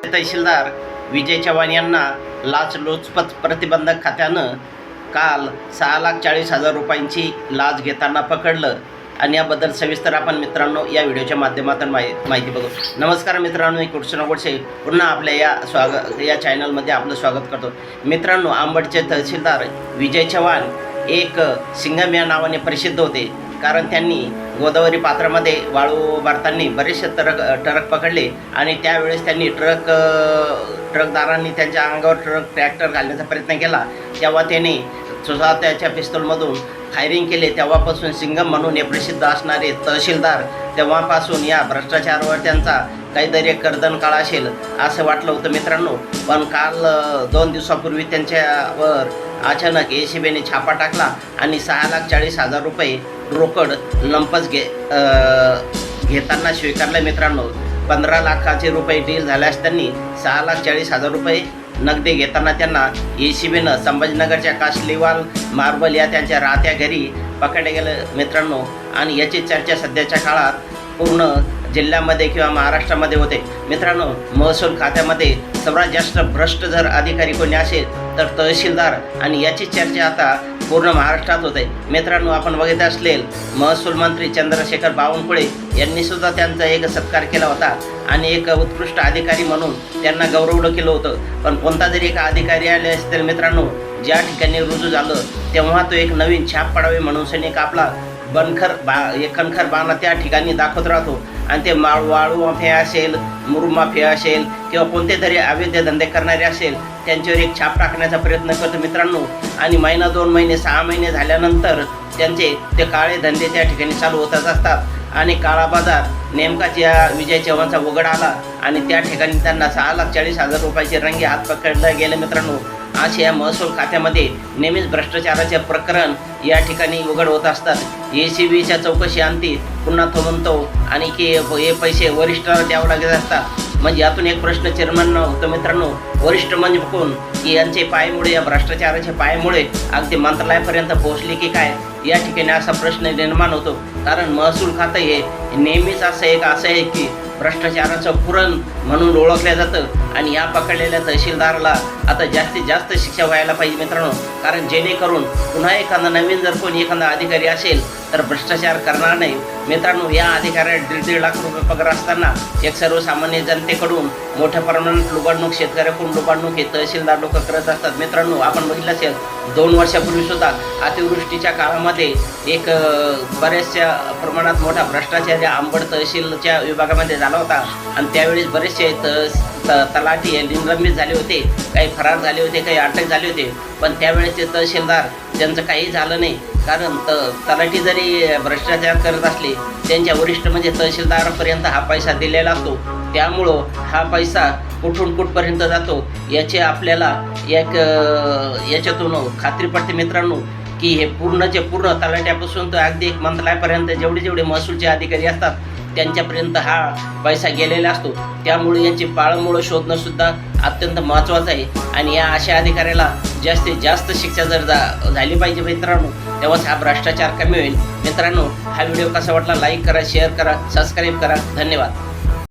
तहसीलदार विजय चव्हाण यांना लाचलुचपत प्रतिबंधक खात्यानं काल 6,40,000 रुपयांची लाच घेताना पकडलं आणि याबद्दल सविस्तर आपण मित्रांनो या व्हिडिओच्या माध्यमातून माहिती बघू। नमस्कार मित्रांनो, मी कृष्ण गोडसे पुन्हा आपल्या या चॅनलमध्ये आपलं स्वागत करतो। मित्रांनो, आंबडचे तहसीलदार विजय चव्हाण एक सिंघम या नावाने प्रसिद्ध होते, कारण त्यांनी गोदावरी पात्रामध्ये वाळू भरताना बरेचसे ट्रक पकडले आणि त्यावेळेस त्यांनी ट्रकदारांनी त्यांच्या अंगावर ट्रॅक्टर घालण्याचा प्रयत्न केला, तेव्हा त्याने स्वतः त्याच्या पिस्तूलमधून फायरिंग केले। तेव्हापासून सिंघम म्हणून हे प्रसिद्ध असणारे तहसीलदार तेव्हापासून या भ्रष्टाचारावर त्यांचा काहीतरी एक कर्दन काळ असेल असं वाटलं होतं मित्रांनो। पण काल 2 दिवसापूर्वी त्यांच्यावर अचानक ACBने छापा टाकला आणि 6,40,000 रुपये रोकड लंपच घेताना स्वीकारले मित्रांनो। 15 लाखाचे रुपये डील झाल्यास त्यांनी 6,40,000 रुपये नगदी घेताना त्यांना ACBनं संभाजीनगरच्या कासलीवाल मार्बल या त्यांच्या राहत्या घरी पकडले गेलं मित्रांनो। आणि याची चर्चा सध्याच्या काळात पूर्ण जिल्ह्यामध्ये किंवा महाराष्ट्रामध्ये होते मित्रांनो। महसूल खात्यामध्ये सर्वात जास्त भ्रष्ट जर अधिकारी कोणी असेल तर तहसीलदार, आणि याची चर्चा आता पूर्ण महाराष्ट्रात होते मित्रांनो। आपण बघित असलेल महसूल मंत्री चंद्रशेखर बावनकुळे यांनी सुद्धा त्यांचा एक सत्कार केला होता आणि एक उत्कृष्ट अधिकारी म्हणून त्यांना गौरवलं केलं होतं। पण कोणता जरी एक अधिकारी आले असतील मित्रांनो, ज्या ठिकाणी रुजू झालं तेव्हा तो एक नवीन छाप पडावे म्हणून सैनिक आपला खणखर बाणा त्या ठिकाणी दाखवत राहतो आणि ते वाळू माफिया असेल, मुरुम माफिया असेल किंवा कोणते तरी अवैध धंदे करणारे असेल त्यांच्यावर एक छाप टाकण्याचा प्रयत्न करतो मित्रांनो। आणि महिना 2 महिने 6 महिने झाल्यानंतर त्यांचे ते काळे धंदे त्या ठिकाणी चालू होतच असतात आणि काळा बाजार नेमकाच या विजय चव्हाणचा उघड आला आणि त्या ठिकाणी त्यांना 6,40,000 रुपयाचे रंगे हात पकडले गेले मित्रांनो। असे या महसूल खात्यामध्ये नेहमीच भ्रष्टाचाराचे प्रकरण या ठिकाणी उघड होत असतात। ACBच्या चौकशी अंती पुन्हा तो म्हणतो आणि की हे पैसे वरिष्ठांना द्यावं लागत असतात। म्हणजे यातून एक प्रश्न निर्माण होतो मित्रांनो, वरिष्ठ म्हणजे कोण, की यांचे पायमुळे या भ्रष्टाचाराच्या पायमुळे अगदी मंत्रालयापर्यंत पोहोचले की काय, या ठिकाणी असा प्रश्न निर्माण होतो। कारण महसूल खातं हे नेहमीच असं आहे की भ्रष्टाचाराचं पुरण म्हणून ओळखलं जातं आणि या पकडलेल्या तहसीलदाराला आता जास्तीत जास्त शिक्षा व्हायला पाहिजे मित्रांनो। कारण जेणेकरून पुन्हा एखादा अधिकारी असेल तर भ्रष्टाचार करणार नाही मित्रांनो। या अधिकाऱ्याला 1.5 लाख रुपये पगार असताना एक सर्वसामान्य जनतेकडून मोठ्या प्रमाणात लुबाडणूक, शेतकऱ्याकडून लुबाडणूक हे तहसीलदार लोक करत असतात मित्रांनो। आपण बघितलं असेल 2 वर्षापूर्वी सुद्धा अतिवृष्टीच्या काळामध्ये एक बऱ्याचशा प्रमाणात मोठा भ्रष्टाचार या अंबड तहसीलच्या विभागामध्ये झाला होता आणि त्यावेळेस बरेचसे तलाठी निलंबित झाले होते, काही फरार झाले होते, काही अटक झाले होते। पण त्यावेळेसचे तहसीलदार त्यांचं काही झालं नाही, कारण तलाठी जरी भ्रष्टाचार करत असले त्यांच्या वरिष्ठ म्हणजे तहसीलदारापर्यंत हा पैसा दिलेला असतो। त्यामुळं हा पैसा कुठून कुठपर्यंत जातो याचे आपल्याला याच्यातून खात्री पडते मित्रांनो, की हे पूर्णचे पूर्ण तलाट्यापासून तर अगदी एक मंत्रालयापर्यंत जेवढे महसूलचे अधिकारी असतात त्यांच्यापर्यंत हा पैसा गेलेला असतो। त्यामुळे यांची पाळंमुळं शोधणं सुद्धा अत्यंत महत्त्वाचं आहे आणि या अशा अधिकाऱ्याला जास्तीत जास्त शिक्षा जर झाली पाहिजे मित्रांनो, तेव्हाच हा भ्रष्टाचार कमी होईल मित्रांनो। हा व्हिडिओ कसा वाटला लाईक करा, शेअर करा, सबस्क्राईब करा। धन्यवाद।